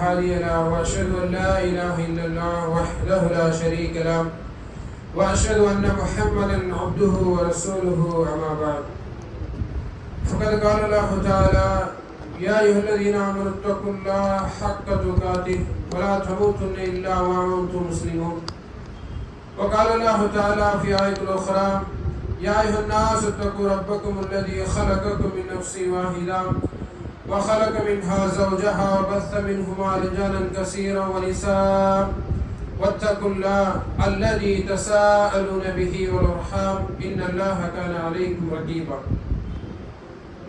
هادي له واشهد ان لا اله الا الله وحده لا شريك له واشهد ان محمدا عبده ورسوله اما بعد فقد قال الله تعالى يا ايها الذين امنوا اتقوا الله حق تقاته ولا تموتن الا وانتم مسلمون وقال الله تعالى في آية أخرى يا أيها الناس اتقوا ربكم الذي خلقكم من نفس واحدة وخلق منها زوجها وبث منهما رجالا كثيرا ونساء واتقوا الله الذي تساءلون به والأرحام إن الله كان عليكم رقيبا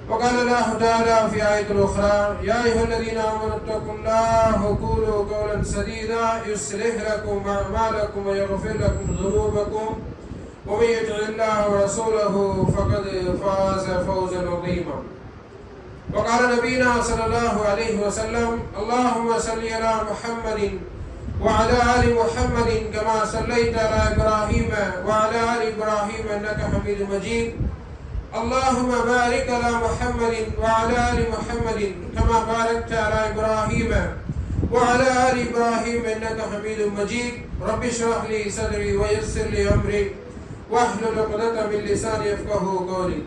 وقال الله تعالى في آية أخرى يا أيها الذين آمنوا اتقوا الله وقولوا قولا سديدا يصلح لكم أعمالكم ويغفر لكم ذنوبكم ومن يطع الله ورسوله فقد فاز فوزا عظيما وقال نبينا صلى الله عليه وسلم اللهم صل على محمد وعلى آل محمد كما صليت على إبراهيم وعلى آل إبراهيم إنك حميد مجيد اللهم بارك على محمد وعلى آل محمد كما باركت على إبراهيم وعلى آل إبراهيم إنك حميد مجيد رب اشرح لي صدري ويسر لي أمري واحلل عقدة من لساني يفقهوا قولي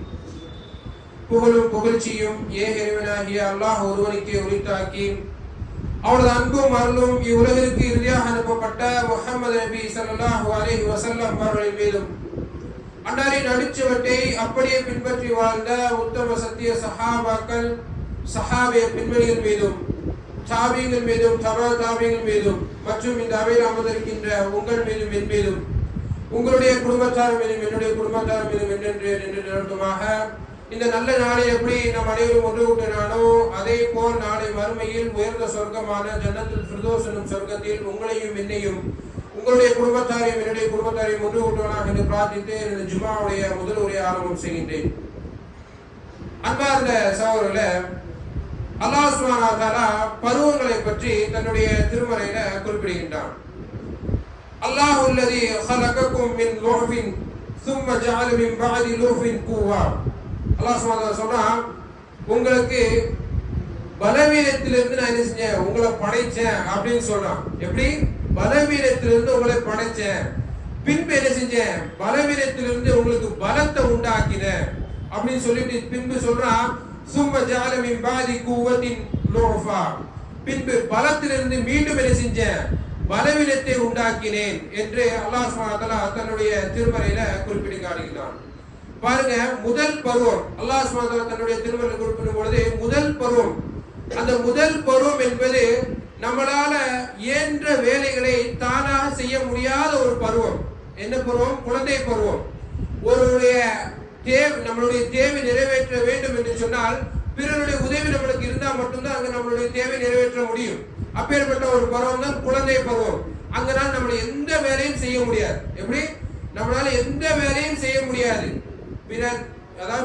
புகழும் புகழ்ச்சியும் ஏகரிவனாகிய அல்லாஹ் ஒருவனுக்கே உரித்தாக்கி அவரது அன்பும் அருளும் இவ்வுலகிற்கு இறுதியாக அனுப்பப்பட்ட முஹம்மது நபி ஸல்லல்லாஹு அலைஹி வஸல்லம் அவர்களின் மீதும் அன்னாரின் அடிச்சுவட்டை அப்படியே பின்பற்றி வாழ்ந்த உத்தம சத்திய சஹாபாக்கள் சஹாபிய பின்வழிகள் மீதும் தாபிகள் மீதும் தாபிகள் மீதும் மற்றும் இந்த அவையில் அமர்ந்திருக்கின்ற உங்கள் மீதும் என் மீதும் உங்களுடைய குடும்பத்தார் மீதும் என்னுடைய குடும்பத்தார் மீதும் என்னென்று நிரந்தரமாக இந்த நல்ல நாளை எப்படி நம் அனைவரும் ஒன்று கூட்டினானோ அதே போல் நாளை மறுமையில் உயர்ந்த சொர்க்கமான ஜன்னத்துல் ஃபிர்தௌஸ் எனும் சொர்க்கத்தில் உங்களையும் என்னையும் உங்களுடைய குடும்பத்தாரையும் என்னுடைய குடும்பத்தாரையும் ஒன்று கூட்டுவனாக என்று பிரார்த்தித்து எனது ஜும்மாவுடைய முதல் உரையை ஆரம்பம் செய்கின்றேன். அன்பார்ந்த சகோதரர்களே, அல்லாஹ் சுப்ஹானஹு வ தஆலா பருவங்களை பற்றி தன்னுடைய திருமறையில குறிப்பிடுகின்றான். அல்லாஹு அல்லதி ஹலகக்கும் மின் லுஃபின் ثم جعل من بعد لوف قوة. அல்லாஹ் சுப்ஹானஹு வ தஆலா சொல்றான், உங்களுக்கு பலவீனத்திலிருந்து நான் என்ன செஞ்சேன், உங்களை படைச்சேன் அப்படின்னு சொல்றான். எப்படி? பலவீனத்திலிருந்து உங்களை படைச்சேன், பின்பு என்ன செஞ்சேன், பலவீனத்திலிருந்து உங்களுக்கு பலத்தை உண்டாக்கினேன் அப்படின்னு சொல்லிட்டு பின்பு சொல்றான் ثم جعل من بعد قوة ضعفا. பின்பு பலத்திலிருந்து மீண்டும் என்ன செஞ்சேன், பலவீனத்தை உண்டாக்கினேன் என்று அல்லாஹ் சுப்ஹானஹு வ தஆலா தன்னுடைய திருமறையில குறிப்பிட்டு காட்டுகிறான். பாருங்க, முதல் பருவம் அல்லாஹ் சுப்ஹானஹு வ தஆலா தன்னுடைய திருமறையில் குறிப்பிடும் பொழுது முதல் பருவம், அந்த முதல் பருவம் என்பது நம்மளால இயன்ற வேலைகளை தானாக செய்ய முடியாத ஒரு பருவம். என்ன பருவம்? குழந்தை பருவம். ஒருவருடைய நம்மளுடைய தேவை நிறைவேற்ற வேண்டும் என்று சொன்னால் பிறருடைய உதவி நம்மளுக்கு இருந்தால் மட்டும்தான் அங்க நம்மளுடைய தேவை நிறைவேற்ற முடியும். அப்பேற்பட்ட ஒரு பருவம் தான் குழந்தை பருவம். அங்கனால் நம்மள எந்த வேலையும் செய்ய முடியாது. எப்படி? நம்மளால எந்த வேலையும் செய்ய முடியாது.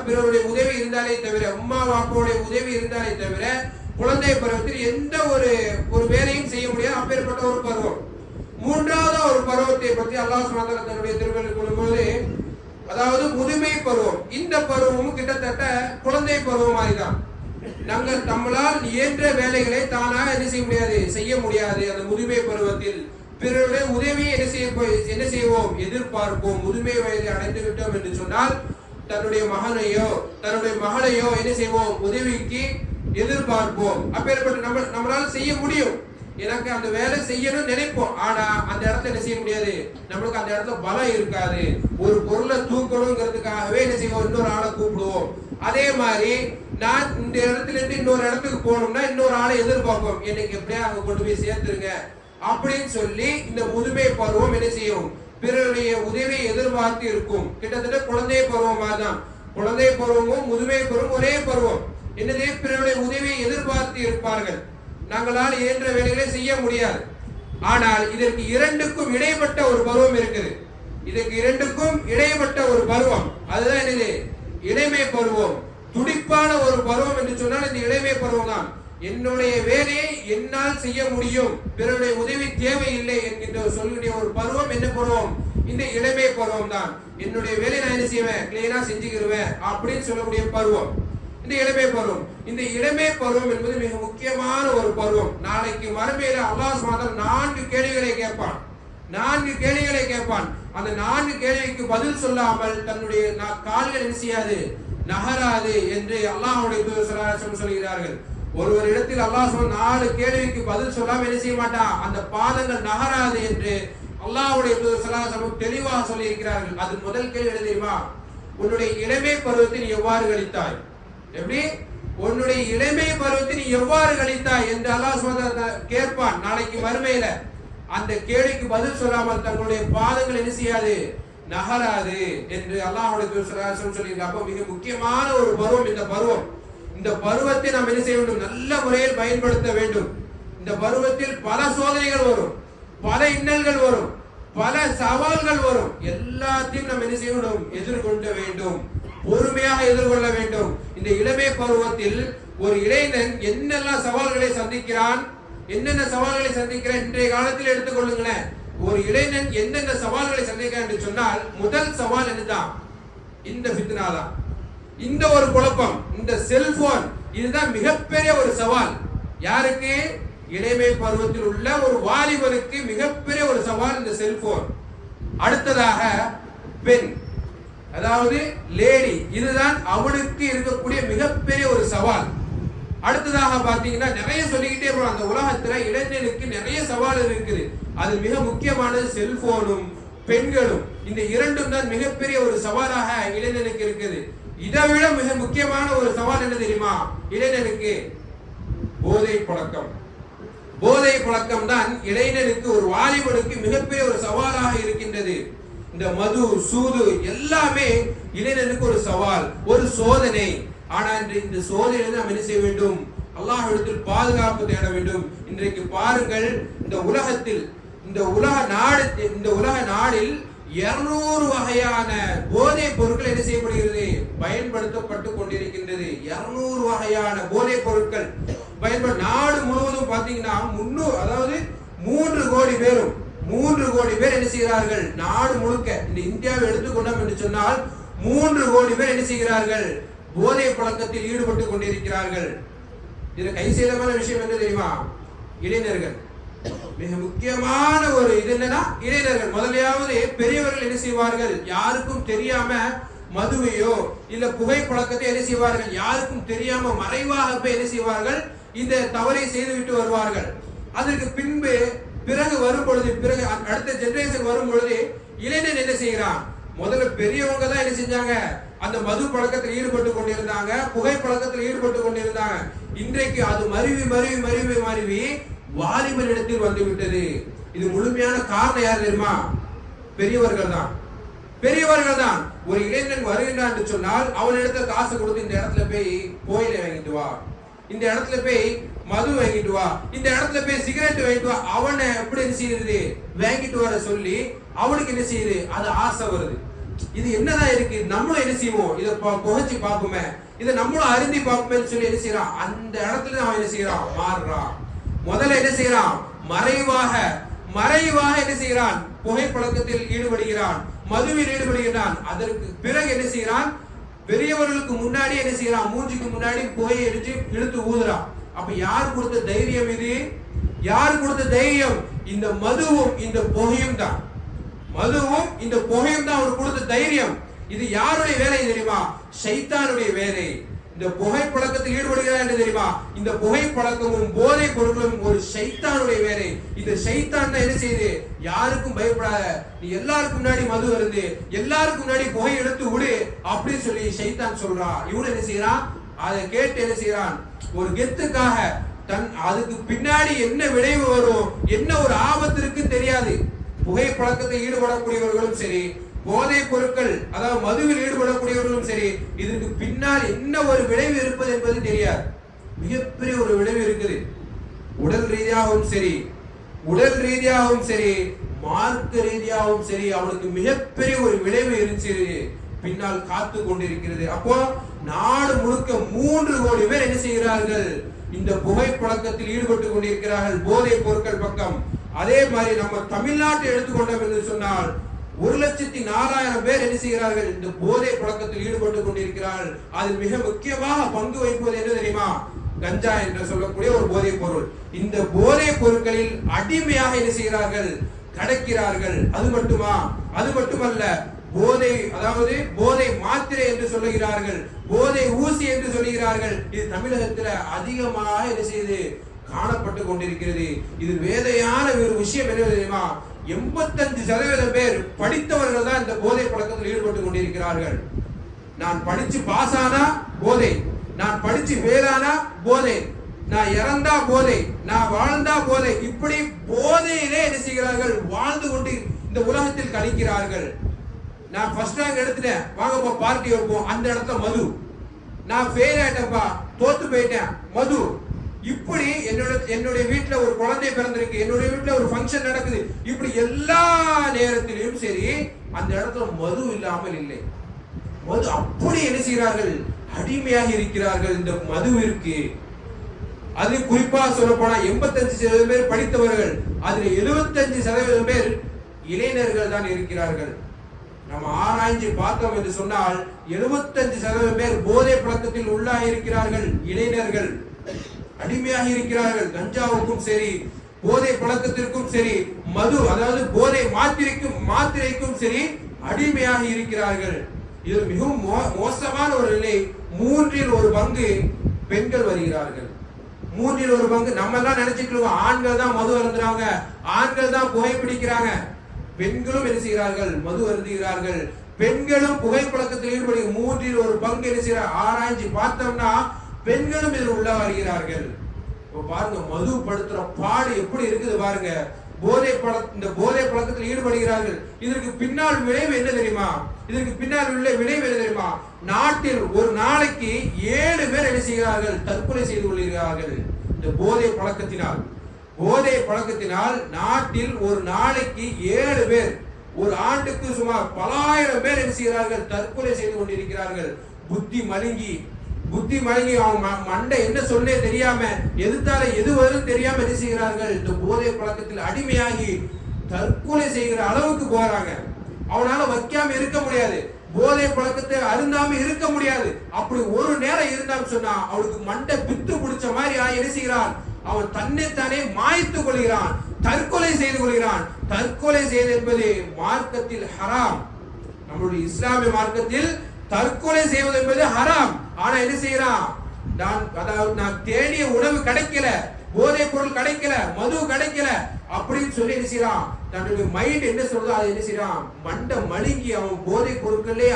பிறருடைய உதவி இருந்தாலே தவிர, அம்மா அப்பாவுடைய உதவி இருந்தாலே தவிர குழந்தை பருவத்தில் எந்த ஒரு வேலையும் செய்ய முடியாது. அப்பேற்பட்ட ஒரு பருவம். மூன்றாவது ஒரு பருவத்தை பற்றி அல்லாஹ் சுப்ஹானஹு வ தஆலா தன்னுடைய திருமறையில் கூறும்போது, அதாவது முதுமை பருவம். இந்த பருவமும் கிட்டத்தட்ட குழந்தை பருவம் மாதிரிதான். நாங்கள் நம்மளால் இயன்ற வேலைகளை தானாக என்ன செய்ய முடியாது, செய்ய முடியாது. அந்த முதுமை பருவத்தில் பிறருடைய உதவியை என்ன செய்வோம், எதிர்பார்ப்போம். முதுமை வயதை அடைந்து விட்டோம் என்று சொன்னால் தன்னுடைய மகனையோ தன்னுடைய மகளையோ என்ன செய்வோம், உதவிக்கு எதிர்பார்ப்போம். அப்பேற்பட்ட நம்மளால செய்ய முடியும், எனக்கு அந்த வேலை செய்யணும்னு நினைப்போம். ஆனா அந்த இடத்துல என்ன செய்ய முடியாது, நம்மளுக்கு அந்த இடத்துல பலம் இருக்காது. ஒரு பொருளை தூக்கணுங்கிறதுக்காகவே என்ன செய்வோம், இன்னொரு ஆளை கூப்பிடுவோம். அதே மாதிரி நான் இந்த இடத்துல இருந்து இன்னொரு இடத்துக்கு போகணும்னா இன்னொரு ஆளை எதிர்பார்ப்போம், எனக்கு எப்படியா அங்க கொண்டு போய் சேர்த்துருங்க அப்படின்னு சொல்லி இந்த முதுமை பருவம் என்ன செய்யும், பிறருடைய உதவியை எதிர்பார்த்து இருக்கும். கிட்டத்தட்ட குழந்தை பருவமா தான். குழந்தை பருவமும் முதுமை பருவம் ஒரே பருவம். என்னதே, பிறருடைய உதவியை எதிர்பார்த்து இருப்பார்கள். நாங்களால் இயன்ற வேலைகளை செய்ய முடியாது. ஆனால் இதற்கு இரண்டுக்கும் இடைப்பட்ட ஒரு பருவம் இருக்குது. இதற்கு இரண்டுக்கும் இடைப்பட்ட ஒரு பருவம், அதுதான் என்னது, இளமை பருவம். துடிப்பான ஒரு பருவம் என்று சொன்னால் இந்த இளமை பருவம் தான். என்னுடைய வேலையை என்னால் செய்ய முடியும், பிறருடைய உதவி தேவையில்லை என்கின்ற சொல்லுடைய ஒரு பருவம் என்ன பருவம், இந்த இளமை பருவம் தான். என்னுடைய வேலையை நான் என்ன செய்வேன், கிளீனா செஞ்சுக்கிடுவேன் அப்படின்னு சொல்லக்கூடிய பருவம். இந்த இளமை பருவம். இந்த இளமை பருவம் என்பது மிக முக்கியமான ஒரு பருவம். நாளைக்கு மறுமையில அல்லாஹ் சுப்ஹானஹு வ தஆலா 4 கேள்விகளை கேட்பான். 4 கேள்விகளை கேட்பான். அந்த 4 கேள்விக்கு பதில் சொல்லாமல் தன்னுடைய கால்கள் என்ன செய்யாது, நகராது என்று அல்லாஹ்வுடைய தூதர் ஸல்லல்லாஹு அலைஹி வஸல்லம் சொல்கிறார்கள். ஒருவர் இடத்தில் அல்லாஹ் சொன்ன 4 கேள்விக்கு பதில் சொல்லாம என்ன செய்ய மாட்டான், அந்த பாதங்கள் நகராது என்று அல்லாஹ்வுடைய தூதர் ஸல்லல்லாஹு அலைஹி வஸல்லம் தெளிவாக சொல்லி இருக்கிறார்கள். அது முதல் கேள்வி என்ன தெரியுமா? உன்னுடைய இளமை பருவத்தை நீ எவ்வாறு கழித்தாய்? எப்படி உன்னுடைய இளமை பருவத்தை நீ எவ்வாறு கழித்தாய் என்று அல்லாஹ் சுப்ஹானஹு வ தஆலா கேட்பான் நாளைக்கு மறுமையில. அந்த கேள்விக்கு பதில் சொல்லாமல் தங்களுடைய பாதங்கள் என்ன செய்யாது, நகராது என்று அல்லாஹ்வுடைய தூதர் ஸல்லல்லாஹு அலைஹி வஸல்லம் சொல்லியிருக்காங்க. அப்ப மிக முக்கியமான ஒரு பருவம் இந்த பருவம். இந்த பருவத்தை நாம் என்ன செய்ய வேண்டும், நல்ல முறையில் பயன்படுத்த வேண்டும். இந்த பருவத்தில் பல சோதனைகள் வரும், பல இன்னல்கள் வரும், பல சவால்கள் வரும். எல்லாத்தையும் நாம் என்ன செய்ய வேண்டும், எதிர்கொள்ள வேண்டும், பொறுமையாக எதிர்கொள்ள வேண்டும். இந்த இளமை பருவத்தில் ஒரு இளைஞன் என்னெல்லாம் சவால்களை சந்திக்கிறான், என்னென்ன சவால்களை சந்திக்கிறான் இன்றைய காலத்தில் எடுத்துக்கொள்ளுங்களேன். ஒரு இளைஞன் எந்தெந்த சவால்களை சந்திக்கிறான் என்று சொன்னால், முதல் சவால் என்னதான், இந்த ஃபித்னா தான், இந்த ஒரு குழப்பம், இந்த செல்போன், இதுதான் மிகப்பெரிய ஒரு சவால். யாருக்கு? இளமை பருவத்தில் உள்ள ஒரு வாலிபருக்கு மிகப்பெரிய ஒரு சவால் இந்த செல்போன். அடுத்ததாக பெண், அதாவது லேடி, இதுதான் அவனுக்கு இருக்கக்கூடிய மிகப்பெரிய ஒரு சவால். அடுத்ததாக பாத்தீங்கன்னா நிறைய சொல்லிக்கிட்டே போறோம். அந்த உலகத்துல இளைஞனுக்கு நிறைய சவால் இருக்குது. அது மிக முக்கியமானது செல்போனும் பெண்களும். இந்த இரண்டும் தான் மிகப்பெரிய ஒரு சவாலாக இளைஞனுக்கு இருக்குது. இதை விட மிக முக்கியமான ஒரு சவால் என்ன தெரியுமா இளைஞனுக்கு? போதை பழக்கம். போதை பழக்கம் தான் இளைஞனுக்கு, ஒரு வாலிபனுக்கு மிகப்பெரிய ஒரு சவாலாக இருக்கின்றது. இந்த மது, சூது எல்லாமே இளைஞனுக்கு ஒரு சவால், ஒரு சோதனை. ஆனா இந்த சோதனையை நாம் என்ன செய்ய வேண்டும், அல்லாஹ்விடத்தில் பாதுகாப்பு தேட வேண்டும். இன்றைக்கு பாருங்கள், இந்த உலகத்தில், இந்த உலக நாடில் 200 வகையான போதை பொருட்கள் என்ன செய்யப்படுகிறது, பயன்படுத்தப்பட்டு கொண்டிருக்கின்றது. 200 வகையான போதை பொருட்கள் நாடு முழுவதும் பாத்தீங்கன்னா 3 கோடி பேரும் 3 கோடி பேர் என்ன செய்கிறார்கள், நாடு முழுக்க இந்த இந்தியாவை எடுத்துக்கொண்டோம் என்று சொன்னால் 3 கோடி பேர் என்ன செய்கிறார்கள், போதை பழக்கத்தில் ஈடுபட்டு கொண்டிருக்கிறார்கள். இதுல கை சேதமான விஷயம் என்ன தெரியுமா? இளைஞர்கள். மிக முக்கியமான ஒரு இது என்னன்னா இளைஞர்கள். முதலையாவது பெரியவர்கள் என்ன செய்வார்கள், யாருக்கும் தெரியாம மதுவையோ இல்ல புகை பழக்கத்தை என்ன செய்வார்கள், யாருக்கும் தெரியாம மறைவாக போய் என்ன செய்வார்கள், இந்த தவறை செய்துவிட்டு வருவார்கள். அதற்கு பிறகு வரும் பொழுது, பிறகு அடுத்த ஜெனரேஷன் வரும் பொழுது இளைஞன் என்ன செய்கிறான், முதல்ல பெரியவங்க தான் என்ன செஞ்சாங்க, அந்த மது பழக்கத்தில் ஈடுபட்டு கொண்டிருந்தாங்க, புகை பழக்கத்தில் ஈடுபட்டு கொண்டிருந்தாங்க. இன்றைக்கு அது மருவி வாலிபனிடத்தில் வந்து விட்டது. இது முழுமையான காரணம் யார் தெரியுமா? பெரியவர்கள் தான். பெரியவர்கள் தான். ஒரு இளைஞன் வருகின்றான் என்று சொன்னால் அவனிடத்தில் காசு கொடுத்து இந்த இடத்துல போய் கோயிலை வாங்கிட்டு வா, இந்த இடத்துல போய் மது வாங்கிட்டு வா, இந்த இடத்துல போய் சிகரெட் வாங்கிட்டு வா, அவனை எப்படி என்ன செய்யுது, வாங்கிட்டு வர சொல்லி அவனுக்கு என்ன செய்யுது, அது ஆசை வருது. இது என்னதான் இருக்கு, நம்மளும் என்ன செய்வோம், இதை புகைச்சு பார்ப்போமே, இதை நம்மளும் அருந்தி பார்ப்போமே சொல்லி என்ன செய்யறான், அந்த இடத்துல அவன் என்ன செய்யறான், மாறுறான். முதல்ல என்ன செய்யறான், மறைவாக என்ன செய்யறான், புகைப்பழக்கத்தில் ஈடுபடுகிறான், மதுவில் ஈடுபடுகிறான். அதற்கு பிறகு என்ன செய்யறான், பெரியவர்களுக்கு முன்னாடி என்ன செய்யறான், மூஞ்சிக்கு முன்னாடி புகையை இழுத்து ஊதுறான். அப்ப யார் கொடுத்த தைரியம் இது? யார் கொடுத்த தைரியம்? இந்த மதுவும் இந்த புகையும் தான். மதுவும் இந்த புகையும் தான் அவர் கொடுத்த தைரியம். இது யாருடைய வேலை தெரியுமா? ஷைத்தானுடைய வேலை. இந்த புகை பழக்கத்தில் ஈடுபடுகிறார் என்று தெரியுமா? இந்த புகை பழக்கமும் போதை பொருட்களும் ஒரு ஷைத்தானுடைய வேலை. இந்த ஷைத்தான் தான் என்ன செய்யுது, யாருக்கும் பயப்படாத, நீ எல்லாருக்கும் முன்னாடி மது வருது, எல்லாருக்கும் முன்னாடி புகை எடுத்து விடு அப்படின்னு சொல்லி ஷைத்தான் சொல்றான். இவன் என்ன செய்யறான், அதை கேட்டு என்ன செய்யறான், ஒரு கெத்துக்காக அதுக்கு பின்னாடி என்ன விளைவு வரும், என்ன ஒரு ஆபத்து இருக்கு தெரியாது. புகை பழக்கத்தில் ஈடுபடக்கூடியவர்களும் சரி, போதை பொருட்கள் அதாவது மதுவில் ஈடுபடக்கூடியவர்களும் சரி, இதற்கு பின்னால் என்ன ஒரு விளைவு இருப்பது என்பது தெரியாது. மிகப்பெரிய ஒரு விளைவு இருக்குது. உடல் ரீதியாகவும் சரி, மார்க்க ரீதியாகவும் சரி, அவனுக்கு மிகப்பெரிய ஒரு விளைவு இருந்துச்சு பின்னால் காத்து கொண்டிருக்கிறது. அப்போ நாடு முழுக்க 3 கோடி பேர் என்ன செய்கிறார்கள், இந்த புகை பழக்கத்தில் ஈடுபட்டு கொண்டிருக்கிறார்கள், போதை பொருட்கள் பக்கம். அதே மாதிரி நம்ம தமிழ்நாட்டை எடுத்துக்கொண்டோம் என்று சொன்னால் 1,04,000 பேர் என்ன செய்கிறார்கள்? இந்த போதை பழக்கத்தில் ஈடுபட்டு கொண்டிருக்கிறார்கள். அதில் மிக முக்கியமாக பங்கு வகிப்பது என்ன தெரியுமா? கஞ்சா என்று சொல்லக்கூடிய ஒரு போதைப் பொருள். இந்த போதைப் பொருட்களில் அடிமையாக என்ன செய்கிறார்கள்? கடக்கிறார்கள். அது மட்டுமல்ல, போதை, அதாவது போதை மாத்திரை என்று சொல்லுகிறார்கள், போதை ஊசி என்று சொல்லுகிறார்கள். இது தமிழகத்தில் அதிகமாக என்ன செய்து காணப்பட்டு கொண்டிருக்கிறது. இது வேதையான ஒரு விஷயம் என்ன தெரியுமா? 85% பேர் படித்தவர்கள் தான் இந்த போதை பழக்கத்தில் ஈடுபட்டு கொண்டிருக்கிறார்கள். நான் படிச்சு பாஸ் ஆனா போதை, நான் படிச்சு வேளானா போதை, நான் இறந்தா போதை, நான் வாழ்ந்தா போதை, இப்படி போதையிலே என்ன செய்கிறார்கள்? வாழ்ந்து கொண்டு இந்த உலகத்தில் கழிக்கிறார்கள். நான் ஃபர்ஸ்ட் ரேங்க் எடுத்துட்டேன், வாங்கப்பா பார்ட்டி வைப்போம், அந்த இடத்துல மது. நான் ஃபெயில் ஆயிட்டேன்ப்பா, தோத்து போயிட்டேன், மது. இப்படி என்னுடைய வீட்டுல ஒரு குழந்தை பிறந்திருக்கு, என்னுடைய வீட்டுல ஒரு ஃபங்க்ஷன் நடக்குது, இப்படி எல்லா நேரத்திலும் சரி அந்த இடத்துல மது இல்லாமல் இல்லை. மது அப்படி என்ன செய்கிறார்கள்? அடிமையாக இருக்கிறார்கள் இந்த மதுவிற்கு. அது குறிப்பா சொல்ல போனா 85% பேர் படித்தவர்கள், அதுல 75% பேர் இளைஞர்கள் தான் இருக்கிறார்கள். நம்ம ஆராய்ச்சி பார்த்தோம் என்று சொன்னால் 75% பேர் போதை பழக்கத்தில் உள்ளாயிருக்கிறார்கள். இளைஞர்கள் அடிமையாக இருக்கிறார்கள். கஞ்சாவுக்கும் சரி, போதை பழக்கத்திற்கும் சரி, மது, அதாவது போதை மாத்திரைக்கும் சரி அடிமையாக இருக்கிறார்கள். இது மிகவும் மோசமான ஒரு நிலை. 1/3 பெண்கள் வருகிறார்கள். 1/3 நம்ம எல்லாம் நினைச்சிட்டு இருக்கோம் ஆண்கள் தான் மது அருந்துறாங்க, ஆண்கள் தான் புகைப்பிடிக்கிறாங்க. பெண்களும் என்ன செய்கிறார்கள்? மது அருந்துகிறார்கள். பெண்களும் புகைப்பழக்கத்தில் ஈடுபடு 1/3 என்ன செய்யறாங்க? ஆராய்ச்சி பார்த்தோம்னா பெண்களும் இதில் உள்ள வருகிறார்கள். பாருங்க மது படுத்துற பாடு எப்படி இருக்குது பாருங்க. இந்த போதை பழக்கத்தில் ஈடுபடுகிறார்கள். இதற்கு பின்னால் விளைவு என்ன தெரியுமா? நாட்டில் ஒரு நாளைக்கு 7 பேர் என்ன செய்கிறார்கள்? தற்கொலை செய்து கொள்கிறார்கள். இந்த போதை பழக்கத்தினால் நாட்டில் ஒரு நாளைக்கு 7 பேர், ஒரு ஆண்டுக்கு சுமார் பல ஆயிரம் பேர் என்ன செய்கிறார்கள்? தற்கொலை செய்து கொண்டிருக்கிறார்கள். புத்தி மழுங்கி அவங்க மண்டை என்ன சொல்லே தெரியாம, எதிர்த்தால எது வரும் தெரியாம என்ன செய்கிறார்கள்? இந்த போதை பழக்கத்தில் அடிமையாகி தற்கொலை செய்கிற அளவுக்கு போறாங்க. அவனால வைக்காம இருக்க முடியாது, போதை பழக்கத்தை அருந்தாம இருக்க முடியாது. அப்படி ஒரு நேரம் இருந்தான்னு சொன்னா அவனுக்கு மண்டை பித்து பிடிச்ச மாதிரி என்ன செய்கிறான்? அவன் தன்னைத்தானே மாய்த்து கொள்கிறான், தற்கொலை செய்து கொள்கிறான். தற்கொலை செய்வது என்பது மார்க்கத்தில் ஹராம். நம்முடைய இஸ்லாமிய மார்க்கத்தில் தற்கொலை செய்வது என்பது ஹராம். ஆனா என்ன செய்யறான்? நான் தேடிய உணவு கிடைக்கல, போதை பொருள் கிடைக்கல, மது கிடைக்கல அப்படின்னு சொல்லி என்ன செய்யறான்? தன்னுடைய மைண்ட் என்ன சொல்றதோ அதை என்ன செய்யறான்? மண்டை மழுங்கி அவன் போதை பொருட்களே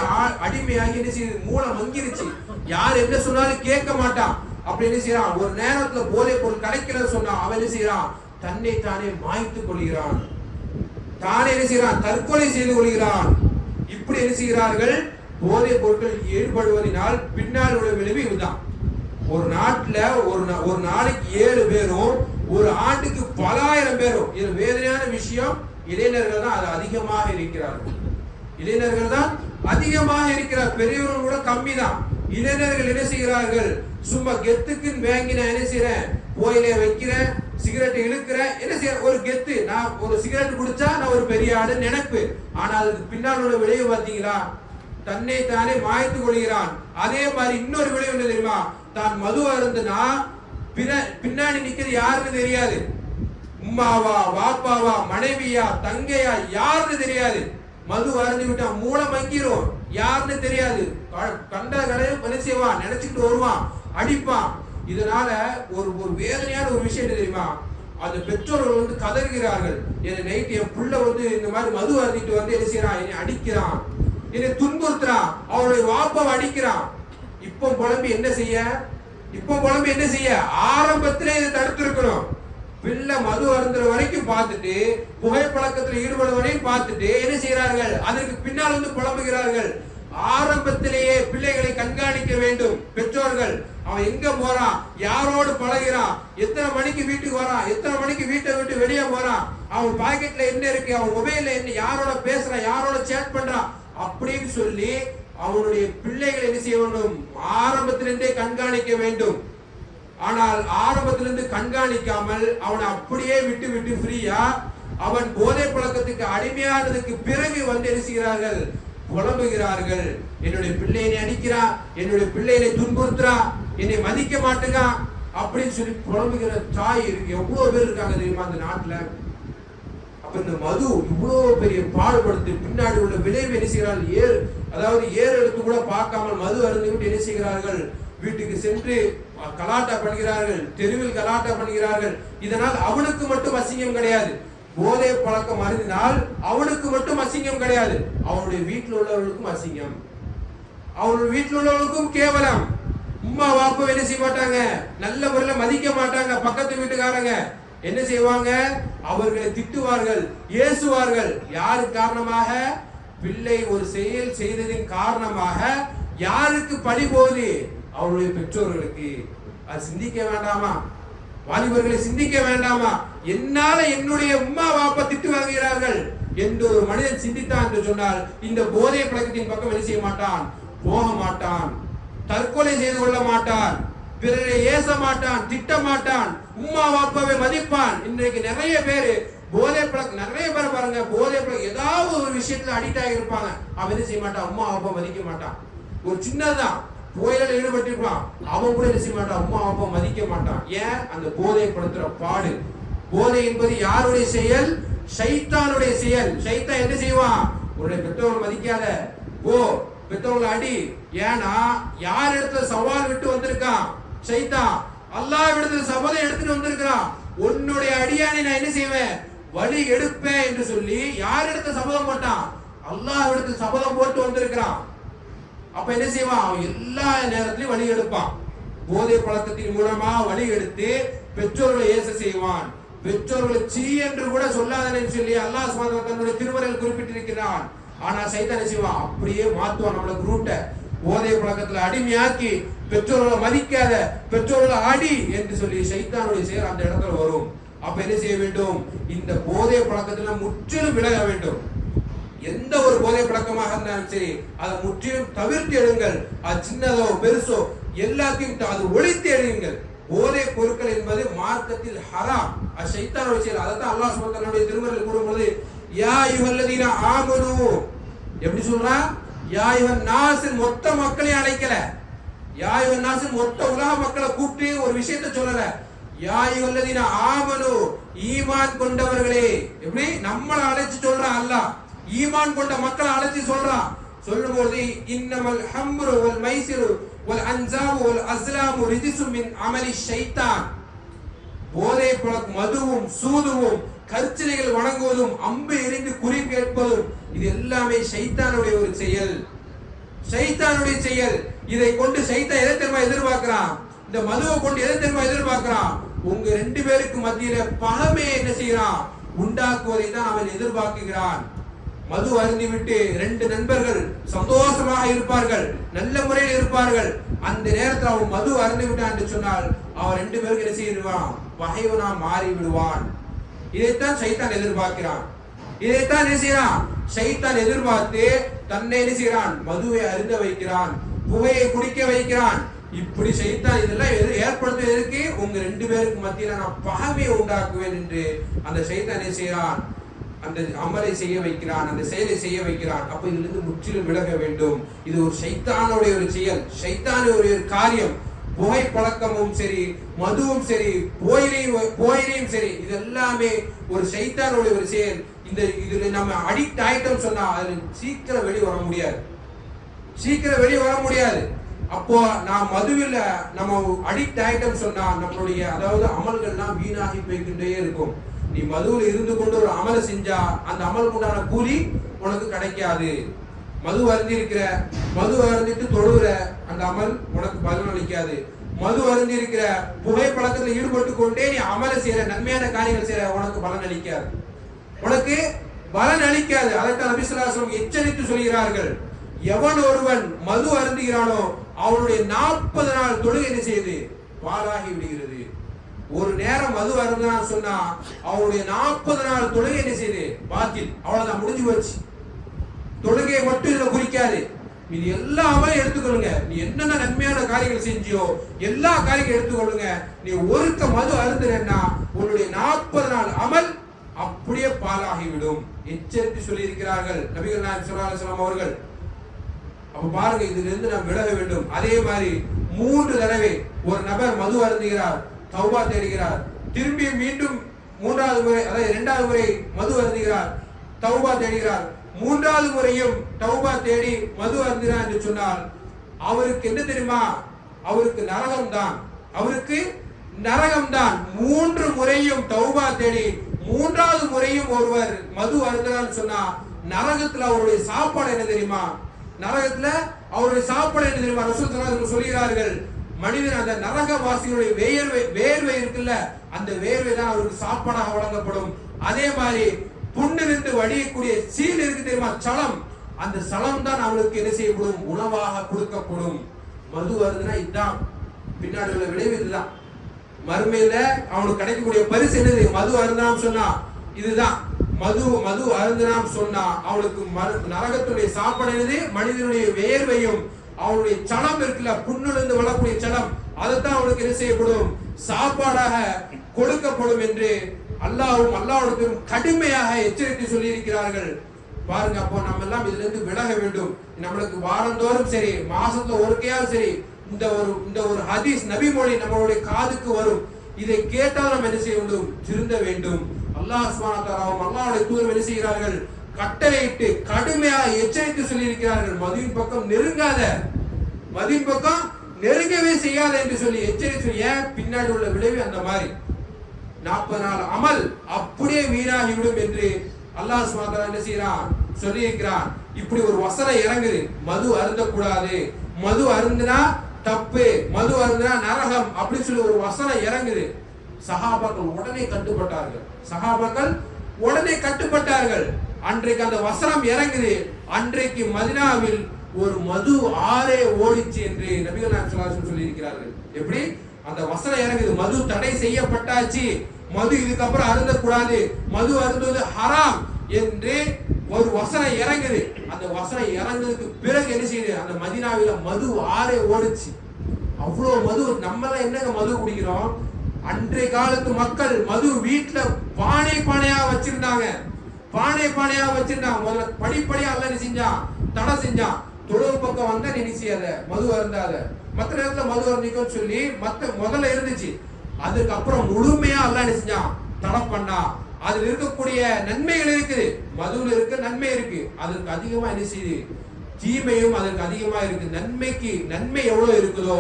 அடிமையாகி என்ன செய்யுது? மூளை மங்கிருச்சு. யார் என்ன சொன்னாலும் கேட்க மாட்டான். அப்படி என்ன செய்யறான்? ஒரு நேரத்துல போதை பொருள் கிடைக்கலன்னு சொன்னா அவன் என்ன செய்யறான்? தன்னை தானே மாய்த்துக் கொள்கிறான், தானே என்ன செய்யறான்? தற்கொலை செய்து கொள்கிறான். இப்படி என்ன செய்கிறார்கள்? போதை பொருட்கள் ஈடுபடுவதனால் பின்னால் உள்ள விளைவு இதுதான். ஒரு நாட்டுல ஒரு நாளைக்கு 7 பேரும், ஒரு ஆண்டுக்கு பல ஆயிரம் பேரும். இது வேதனையான விஷயம். இளைஞர்கள் தான் அது அதிகமாக இருக்கிறார்கள். பெரியவர்கள் கூட கம்மி தான். இளைஞர்கள் என்ன செய்கிறார்கள்? சும்மா கெத்துக்குன்னு வாங்கி நான் என்ன செய்யறேன்? போயிலே வைக்கிறேன், சிகரெட் இழுக்கிறேன், என்ன செய்ய ஒரு கெத்து. நான் ஒரு சிகரெட் குடிச்சா நான் ஒரு பெரிய ஆடு நினைப்பு. ஆனா அதுக்கு பின்னால் உள்ள விளைவு பார்த்தீங்களா? தன்னை தானே மாய்த்து கொள்கிறான். அதே மாதிரி இன்னொரு விளைவு என்ன தெரியுமா? தான் மது அருந்துனா பின்னாடி நிக்கிறது யாருன்னு தெரியாது. உம்மாவா, வாப்பாவா, மனைவியா, தங்கையா, யாருன்னு தெரியாது. மது அருந்து விட்டா மூளை மங்கிரும், யாருன்னு தெரியாது. கண்ட கடையில் பரிசைவான் நினைச்சுட்டு வருவான், அடிப்பான். இதனால ஒரு வேதனையான ஒரு விஷயம் என்ன தெரியுமா? அந்த பெற்றோர்கள் கதறுகிறார்கள். நைட் என் புள்ள இந்த மாதிரி மது அருந்திட்டு என்ன செய்யறான்? என்னை அடிக்கிறான், என்னை துன்புறுத்துறான், அவருடைய வாப்பாவை அடிக்கிறான். இப்போ புலம்பி என்ன செய்ய? ஆரம்பத்திலே இதை தடுத்திருக்கணும். பிள்ளை மது அருந்துற வரைக்கும் பார்த்துட்டு, புகைப்பழக்கத்தில் ஈடுபடுவதையும் பார்த்துட்டு என்ன செய்கிறார்கள்? அதற்கு பின்னால் புலம்புகிறார்கள். ஆரம்பத்திலேயே பிள்ளைகளை கண்காணிக்க வேண்டும் பெற்றோர்கள். அவன் எங்க போறான், யாரோடு பழகிறான், எத்தனை மணிக்கு வீட்டுக்கு வரான், எத்தனை மணிக்கு வீட்டை விட்டு வெளியே போறான், அவன் பாக்கெட்ல என்ன இருக்கு, அவன் மொபைல்ல என்ன, யாரோட பேசுறான், யாரோட சேட் பண்றான் அப்படின்னு சொல்லி அவனுடைய பிள்ளைகளை என்ன செய்ய வேண்டும்? ஆரம்பத்திலிருந்தே கண்காணிக்க வேண்டும். ஆனால் ஆரம்பத்திலிருந்து கண்காணிக்காமல் அவனை அப்படியே விட்டு ஃப்ரீயா அவன் போதை பழக்கத்துக்கு அடிமையானதுக்கு பிறகு வந்து என்ன செய்கிறார்கள்? புலம்புகிறார்கள். என்னுடைய பிள்ளையை அடிக்கிறான், என்னுடைய பிள்ளையை துன்புறுத்துறான், என்னை மதிக்க மாட்டேங்கான் அப்படின்னு சொல்லி புலம்புகிற தாய் இருக்கு. எவ்வளவு பேர் இருக்காங்க தெரியுமா அந்த நாட்டுல? அப்ப இந்த மது இவ்வளவு பெரிய பாடுபடுத்தி பின்னாடி உள்ள விளைவு என்ன செய்கிறார்கள்? அதாவது எடுத்து கூட பார்க்காமல் மது அருந்திவிட்டு என்ன செய்கிறார்கள்? வீட்டுக்கு சென்று கலாட்டா பண்ணுகிறார்கள், தெருவில் கலாட்டா பண்ணுகிறார்கள். இதனால் அவனுக்கு மட்டும் அசிங்கம் கிடையாது. போதை பழக்கம் அருந்தினால் அவனுக்கு மட்டும் அசிங்கம் கிடையாது, அவனுடைய வீட்டில் உள்ளவர்களுக்கும் அசிங்கம், அவனுடைய வீட்டில் உள்ளவர்களுக்கும் கேவலம். உம்மா வாப்பா என்ன செய்ய மாட்டாங்க? நல்ல முறையில் மதிக்க மாட்டாங்க. பக்கத்து வீட்டுக்காரங்க என்ன செய்வாங்க? அவர்களை திட்டுவார்கள், ஏசுவார்கள். யாரு காரணமாக? பிள்ளை ஒரு செயல் செய்ததின் காரணமாக யாருக்கு பழி போகுது? அவருடைய பெற்றோர்களுக்கு. அது சிந்திக்க வேண்டாமா? வாலிபர்களை சிந்திக்க வேண்டாமா? என்னால என்னுடைய உம்மா வாப்பா திட்டு வாங்குகிறார்கள் என்று ஒரு மனிதன் சிந்தித்தான் என்று சொன்னால் இந்த போதை பழக்கத்தின் பக்கம் என்ன செய்ய மாட்டான்? போக மாட்டான், தற்கொலை செய்து கொள்ள மாட்டான், பிறரை ஏச மாட்டான், திட்ட மாட்டான், உம்மா வாப்பாவை மதிப்பான். இன்றைக்கு நிறைய பேர் போதை பழக்கம், நிறைய பேர் பாருங்க, போதை பழக்கம் ஏதாவது ஒரு விஷயத்துல அடிக்ட் ஆகி இருப்பாங்க. அவன் என்ன செய்ய மாட்டான்? உம்மா வாப்பா மதிக்க மாட்டான். ஒரு சின்னதான் புயலில் ஈடுபட்டிருப்பான், அவன் கூட என்ன செய்ய மாட்டான்? உம்மா அப்பா மதிக்க மாட்டான். ஏன்? அந்த போதை படுத்துற பாடு. போதை என்பது யாருடைய செயல்? ஷைத்தானுடைய செயல். ஷைத்தான் என்ன செய்வான்? உன்னுடைய பெற்றவங்களை மதிக்காத, ஓ பெற்றவங்களை அடி. ஏன்னா யார் இடத்துல சவால் விட்டு வந்திருக்கான்? ஷைத்தான். அல்லாஹ் இடத்துல சபதம் எடுத்துட்டு வந்திருக்கான், உன்னுடைய அடியானை நான் என்ன செய்வேன்? வழி எடுப்பேன் என்று சொல்லி யார் இடத்துல சபதம் போட்டான்? அல்லாஹ் இடத்துல சபதம் போட்டு வந்திருக்கிறான். அப்ப என்ன செய்வான்? அவன் எல்லா நேரத்திலும் வழி எடுப்பான். போதை பழக்கத்தின் மூலமா வழி எடுத்து பெற்றோர்களை ஏச செய்வான். பெற்றோர்களை சீ என்று கூட சொல்லாதன்னு சொல்லி அல்லாஹ் சுப்ஹானஹு வ தஆலா தன்னுடைய திருமறையில் குறிப்பிட்டிருக்கிறான். ஆனா சைத்தான் என்ன செய்வான்? அப்படியே மாத்துவான் நம்மளுக்கு ரூட்டை. போதை பழக்கத்துல அடிமையாக்கி பெற்றோர்களை மதிக்காத, பெற்றோர்களை அடி என்று சொல்லி சைத்தானுடைய செயல் அந்த இடத்துல வரும். அப்ப என்ன செய்ய வேண்டும்? இந்த போதை பழக்கத்துல முற்றிலும் விலக வேண்டும். எந்த ஒரு போதை பழக்கமாக இருந்தாலும் சரி, அதை முற்றிலும் தவிர்த்து எடுங்கள். அது சின்னதோ பெருசோ எல்லாத்தையும் அது ஒழித்து எடுங்கள். போதை பொருட்கள் என்பது மார்க்கத்தில் ஹராம், அது ஷைத்தானுடைய செயல். அதைத்தான் அல்லாஹ் சுப்ஹானஹு வ தஆலா திருமறையில் கூறும்போது யா அய்யுஹல்லதீன ஆமனூ எப்படி சொல்றான்? யா அய்யுஹன் நாஸ், மொத்த மக்களை அழைக்கல. யா அய்யுஹன் நாஸ் மொத்த உலக மக்களை கூப்பிட்டு ஒரு விஷயத்தை சொல்லல. யா அய்யுஹல்லதீன ஆமனூ, ஈமான் கொண்டவர்களே. எப்படி நம்மளை அழைச்சு சொல்றான் அல்லாஹ்? ஈமான் கொண்ட மக்களை அழைச்சி சொல்றான். சொல்லும்போது இன்னமல் ஹம்ரு வல் மைசிரு வல் அன்சாபு வல் அஸ்லாமு ரிஜிசும் மின் அமலி ஷைத்தான். போதை பழக்கம், மதுவும் சூதுவும் கற்சிலைகள் வணங்குவதும் அம்பு எறிந்து குறி கேட்பதும் இது எல்லாமே ஷைத்தானுடைய ஒரு செயல், ஷைத்தானுடைய செயல். இதை கொண்டு ஷைத்தான் எதை தெரியுமா எதிர்பார்க்கிறான்? இந்த மதுவை கொண்டு எதை தெரியுமா எதிர்பார்க்கிறான்? உங்க ரெண்டு பேருக்கு மத்தியில பகைமையை என்ன செய்யறான்? உண்டாக்குவதை தான் அவன் எதிர்பார்க்கிறான். மது அருந்திவிட்டு ரெண்டு நண்பர்கள் சந்தோஷமாக இருப்பார்கள், நல்ல முறையில் இருப்பார்கள். அந்த நேரத்தில் அவன் மது அருந்தி விட்டான் என்று சொன்னால் அவன் ரெண்டு பேருக்கு என்ன செய்வான்? பகைவனா மாறி விடுவான். இதைத்தான் சைத்தான் எதிர்பார்க்கிறான். இதைத்தான் என்ன செய்யறான்? சைத்தான் எதிர்பார்த்து தன்னை என்ன செய்யறான்? மதுவை அருந்த வைக்கிறான், புகையை குடிக்க வைக்கிறான். இப்படி சைத்தான் இதெல்லாம் ஏற்படுத்துவதற்கு உங்க ரெண்டு பேருக்கு மத்தியில நான் பகைமையை உண்டாக்குவேன் என்று அந்த சைத்தான் என்ன செய்யறான்? அந்த அமலை செய்ய வைக்கிறான், அந்த செயலை செய்ய வைக்கிறான். அப்ப இதிலிருந்து முற்றிலும் விலக வேண்டும். இது ஒரு ஷைத்தானுடைய ஒரு செயல், ஷைத்தானுடைய ஒரு காரியம். புகை பழக்கமும் சரி, மதுவும் சரி, போயிலையும் சரி, இது எல்லாமே ஒரு ஷைத்தானுடைய ஒரு செயல். இதுல நம்ம அடிக்ட் ஆயிட்டோம் சொன்னா அதுல சீக்கிரம் வெளியே வர முடியாது, சீக்கிரம் வெளியே வர முடியாது. அப்போ நான் மதுவில் நம்ம அடிக்ட் ஆயிட்டோம் சொன்னா நம்மளுடைய அதாவது அமல்கள்லாம் வீணாகி போய்கிட்டே இருக்கும். நீ மதுவில் இருந்து கொண்டு ஒரு அமலை செஞ்சா அந்த அமலுக்கு உண்டான கூலி உனக்கு கிடைக்காது. மது அருந்தி இருக்கிற, மது அருந்திட்டு தொழுகிற அந்த அமல் உனக்கு பலன் அளிக்காது. மது அருந்தி இருக்கிற புகைப்பழக்கத்தில் ஈடுபட்டு கொண்டே நீ அமலை செய்யற, நன்மையான காரியங்கள் செய்யற, உனக்கு பலன் அளிக்காது, உனக்கு பலன் அளிக்காது. அதைத்தான் நபி ஸல்லல்லாஹு அலைஹி வஸல்லம் எச்சரித்து சொல்கிறார்கள். எவன் ஒருவன் மது அருந்துகிறானோ அவனுடைய 40 நாள் தொழுகை என்ன செய்யுது? பாழாகி விடுகிறது. ஒரு நேரம் மது அருந்தான் சொன்னா அவனுடைய 40 நாள் தொழுகை என்ன செய்யுது? பாத்தில். அவ்வளவுதான், முடிஞ்சு போச்சு. தொழுகையை மட்டும் இதுல குறிக்காது, இது எல்லாமே எடுத்துக்கொள்ளுங்க. நீ என்னென்ன நன்மையான காரியங்கள் செஞ்சியோ எல்லா காரியங்களும் எடுத்துக்கொள்ளுங்க. நீ ஒருக்க மது அருந்துறன்னா உன்னுடைய 40 நாள் அமல் அப்படி அப்படியே பாலாகிவிடும் எச்சரித்து சொல்லி இருக்கிறார்கள் நபிகள் நாயகம் ஸல்லல்லாஹு அலைஹி வஸல்லம் அவர்கள். அப்ப பாருங்க, இதுல இருந்து நாம் விலக வேண்டும். அதே மாதிரி 3 தடவை ஒரு நபர் மது அருந்துகிறார், தௌபா தேடுகிறார், திரும்பி மீண்டும் 3வது முறை, அதாவது 2வது முறை மது அருந்துகிறார், தௌபா தேடுகிறார், 3வது முறையும் தௌபா தேடி மது அருந்தினார் என்று சொன்னால் அவருக்கு என்ன தெரியுமா? அவருக்கு நரகம்தான், அவருக்கு நரகம்தான். 3 முறையும் தௌபா தேடி 3வது முறையும் ஒருவர் மது அருந்தினார் சொன்னா நரகத்துல அவருடைய சாப்பாடு என்ன தெரியுமா? நரகத்துல அவருடைய சாப்பாடு என்ன தெரியுமா? ரசூல் ஸல்லல்லாஹு அலைஹி வஸல்லம் சொல்கிறார்கள், மனிதன் அந்த நரகவாசிகளுடைய வேர்வை இருக்குல்ல, அந்த வேர்வை தான் அவருக்கு சாப்பாடாக வழங்கப்படும். அதே மாதிரி புண்ணிலிருந்து வடியக்கூடிய சீல் இருக்கு தெரியுமா, சலம், அந்த சலம் தான் அவனுக்கு என்ன செய்யப்படும்? உணவாக கொடுக்கப்படும். மது வருதுன்னா இதுதான் பின்னாடி உள்ள விளைவு, இதுதான் மறுமையில அவனுக்கு கிடைக்கக்கூடிய பரிசு என்னது? மது அருந்தாம் சொன்னா இதுதான். மது அருந்தினாம் சொன்னா அவனுக்கு நரகத்துடைய சாப்பாடு என்னது? மனிதனுடைய வேர்வையும் அவனுடைய சலம் இருக்குல்ல, புண்ணிலிருந்து வளரக்கூடிய சலம், அதுதான் அவனுக்கு என்ன செய்யப்படும்? சாப்பாடாக கொடுக்கப்படும் என்று அல்லாஹ்வும் அல்லாஹ்வுடைய கடுமையாக எச்சரித்து சொல்லி இருக்கிறார்கள். பாருங்க, அப்போ நம்ம எல்லாம் இதுல இருந்து விலக வேண்டும். நம்மளுக்கு வாரந்தோறும் சரி, மாசத்துல ஒருக்கையாவது சரி, இந்த ஒரு ஹதீஸ் நபி மொழி நம்மளுடைய காதுக்கு வரும். இதை கேட்டால் நம்ம என்ன செய்ய வேண்டும்? திருந்த வேண்டும். அல்லாஹ் சுப்ஹானஹு வ தஆலாவும் அல்லாஹ்வுடைய தூதர் என்ன செய்கிறார்கள்? கட்டளையிட்டு கடுமையாக எச்சரித்து சொல்லி இருக்கிறார்கள். மதுவின் பக்கம் நெருங்காத, மதுவின் பக்கம் நெருங்கவே செய்யாத என்று சொல்லி எச்சரித்து. ஏன்? பின்னாடி உள்ள விளைவு அந்த மாதிரி 40 நாள் அமல் அப்படியே வீணாகிவிடும் என்று அல்லாஹ் சுப்ஹானஹு வ தஆலா என்ன செய்யறான்? சொல்லி இருக்கிறான். இப்படி ஒரு வசனம் இறங்குது, மது அருந்தக்கூடாது, மது அருந்தினா தப்பு, மது அருந்தினா நரகம் அப்படின்னு சொல்லி ஒரு வசனம் இறங்குது. சஹாபாக்கள் உடனே கட்டுப்பட்டார்கள். சஹாபாக்கள் உடனே கட்டுப்பட்டார்கள். அன்றைக்கு அந்த வசனம் இறங்குது. அன்றைக்கு மதீனாவில் ஒரு மது ஆறே ஓடிச்சு என்று நபிகள் நாயகம் ஸல்லல்லாஹு அலைஹி வஸல்லம் சொல்லி இருக்கிறார்கள். எப்படி? அந்த வசனம் இறங்குது, மது தடை செய்யப்பட்டாச்சு, மது இதுக்கப்புறம் அருந்தக்கூடாது, மது அருந்துவது ஹராம் என்று ஒரு வசனம் இறங்குது. அந்த வசனம் இறங்குறதுக்கு பிறகு என்ன செய்யுது? அந்த மதீனாவில மது ஆறே ஓடுச்சு. அவ்வளவு மது. நம்ம எல்லாம் என்னங்க மது குடிக்கிறோம்? அன்றைய காலத்து மக்கள் மது வீட்டுல பானை பானையா வச்சிருந்தாங்க, பானை பானையா வச்சிருந்தாங்க. முதல்ல படிப்படியா எல்லாம் செஞ்சான், தடை செஞ்சான். தொழுவு பக்கம் வந்தா நீ செய்யாத, மது அருந்தாத, மற்ற நேரத்துல மது அருந்திக்கோன்னு சொல்லி முதல்ல இருந்துச்சு. அதுக்கப்புறம் முழுமையா எல்லாம் செஞ்சான், தடை பண்ணா. அதுல இருக்கக்கூடிய நன்மைகள் இருக்குது, மதுவில் இருக்க நன்மை இருக்கு, அதற்கு அதிகமா என்ன செய்யுது? தீமையும் அதற்கு அதிகமா இருக்கு. நன்மைக்கு நன்மை எவ்வளவு இருக்குதோ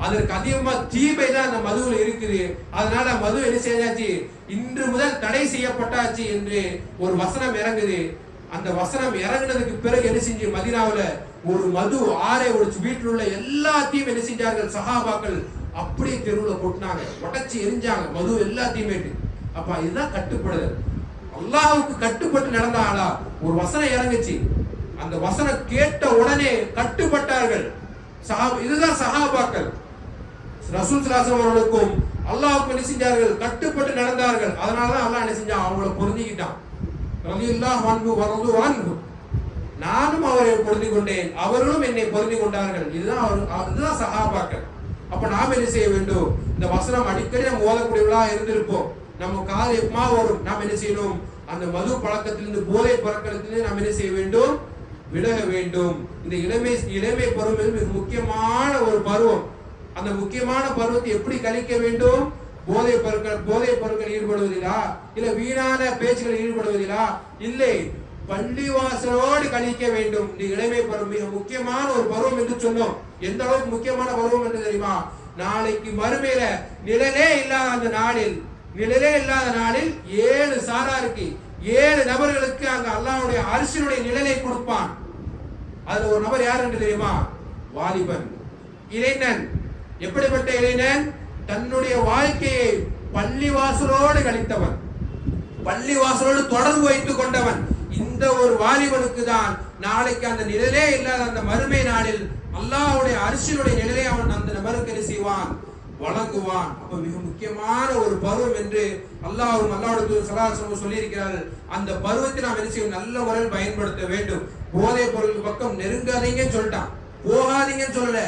அதற்கு அதிகமா தீமை தான் அந்த மதுவில் இருக்குது. அதனால மது என்ன செய்யாச்சு? இன்று முதல் தடை செய்யப்பட்டாச்சு என்று ஒரு வசனம் இறங்குது. அந்த வசனம் இறங்குனதுக்கு பிறகு என்ன செஞ்சு மதீனாவுல ஒரு மது ஆறே ஒடிச்சு. வீட்டில் உள்ள எல்லாத்தையும் என்ன செஞ்சார்கள்? சஹாபாக்கள் அப்படியே தெருவுல கொட்டினாங்க, உடைச்சு எரிஞ்சாங்க மது எல்லாத்தையுமே. அப்ப இதுதான் கட்டுப்படுதல். அல்லாஹ்வுக்கு கட்டுப்பட்டு நடந்தாங்களா? ஒரு வசனம் இறங்குச்சு, அந்த வசனம் கேட்ட உடனே கட்டுப்பட்டார்கள். இதுதான் சஹாபாக்கள். ரசூல் ஸல்லல்லாஹு அலைஹி வஸல்லம் அவர்களுக்கும் அல்லாஹ்வுக்கு என்ன செஞ்சார்கள்? கட்டுப்பட்டு நடந்தார்கள். அதனாலதான் அல்லாஹ் என்ன செஞ்சான்? அவங்களை பொருந்திக்கிட்டான். ரலியல்லாஹு அன்ஹு வ ரது அன்ஹு, நானும் அவரை பொருந்தி கொண்டேன், அவர்களும் என்னை பொருந்தி கொண்டார்கள். இதுதான் சஹாபாக்கள். அப்ப நாம் என்ன செய்ய வேண்டும்? இந்த வசனம் அடிக்கடி நம்ம ஓதக்கூடியவர்களா இருந்திருப்போம். நம்ம காது எப்பமா வரும், நாம் என்ன செய்யணும்? அந்த மது பழக்கத்திலிருந்து, போதை பழக்கத்திலிருந்து நாம் என்ன செய்ய வேண்டும்? விலக வேண்டும். இந்த இளமை பருவம் மிக முக்கியமான ஒரு பருவம். அந்த முக்கியமான பருவத்தை எப்படி கழிக்க வேண்டும்? போதை பொருட்கள் ஈடுபடுவதிலா, இல்ல வீணான பேச்சுகளில் ஈடுபடுவதிலா? இல்லை, பள்ளிவாசலோடு கழிக்க வேண்டும். இந்த இளமை பருவம் மிக முக்கியமான ஒரு பருவம் என்று சொன்னோம். எந்த அளவுக்கு முக்கியமான பருவம் என்று தெரியுமா? நாளைக்கு மறுமையில நிழலே இல்லாத அந்த நாளில், நிழலே இல்லாத நாளில் 7 சாராருக்கு, 7 நபர்களுக்கு அங்க அல்லாஹ்வுடைய அர்ஷினுடைய நிழலை கொடுப்பான். அதுல ஒரு நபர் யார் என்று தெரியுமா? வாலிபன், இளைஞன். எப்படிப்பட்ட இளைஞன்? தன்னுடைய வாழ்க்கையை பள்ளிவாசலோடு கழித்தவன், பள்ளிவாசலோடு தொடர்பு வைத்துக் கொண்டவன். இந்த ஒரு வாலிபனுக்கு தான் நாளைக்கு அந்த நிழலே இல்லாத அந்த மறுமை நாளில் அல்லாஹ்வுடைய அர்ஷினுடைய நிழலை அவன் அந்த நபருக்கு என்ன செய்வான்? வழங்குவான். அப்ப மிக முக்கியமான ஒரு பருவம் என்று அல்லாஹ்வும் அல்லாஹ்வுடைய தூதர் ஸல்லல்லாஹு அலைஹி வஸல்லம் சொல்லி இருக்கிறார்கள். அந்த பருவத்தை நாம் என்ன செய்யணும்? நல்ல முறையில் பயன்படுத்த வேண்டும். போதை பொருள் பக்கம் நெருங்காதீங்கன்னு சொல்லிட்டான், போகாதீங்கன்னு சொல்லல,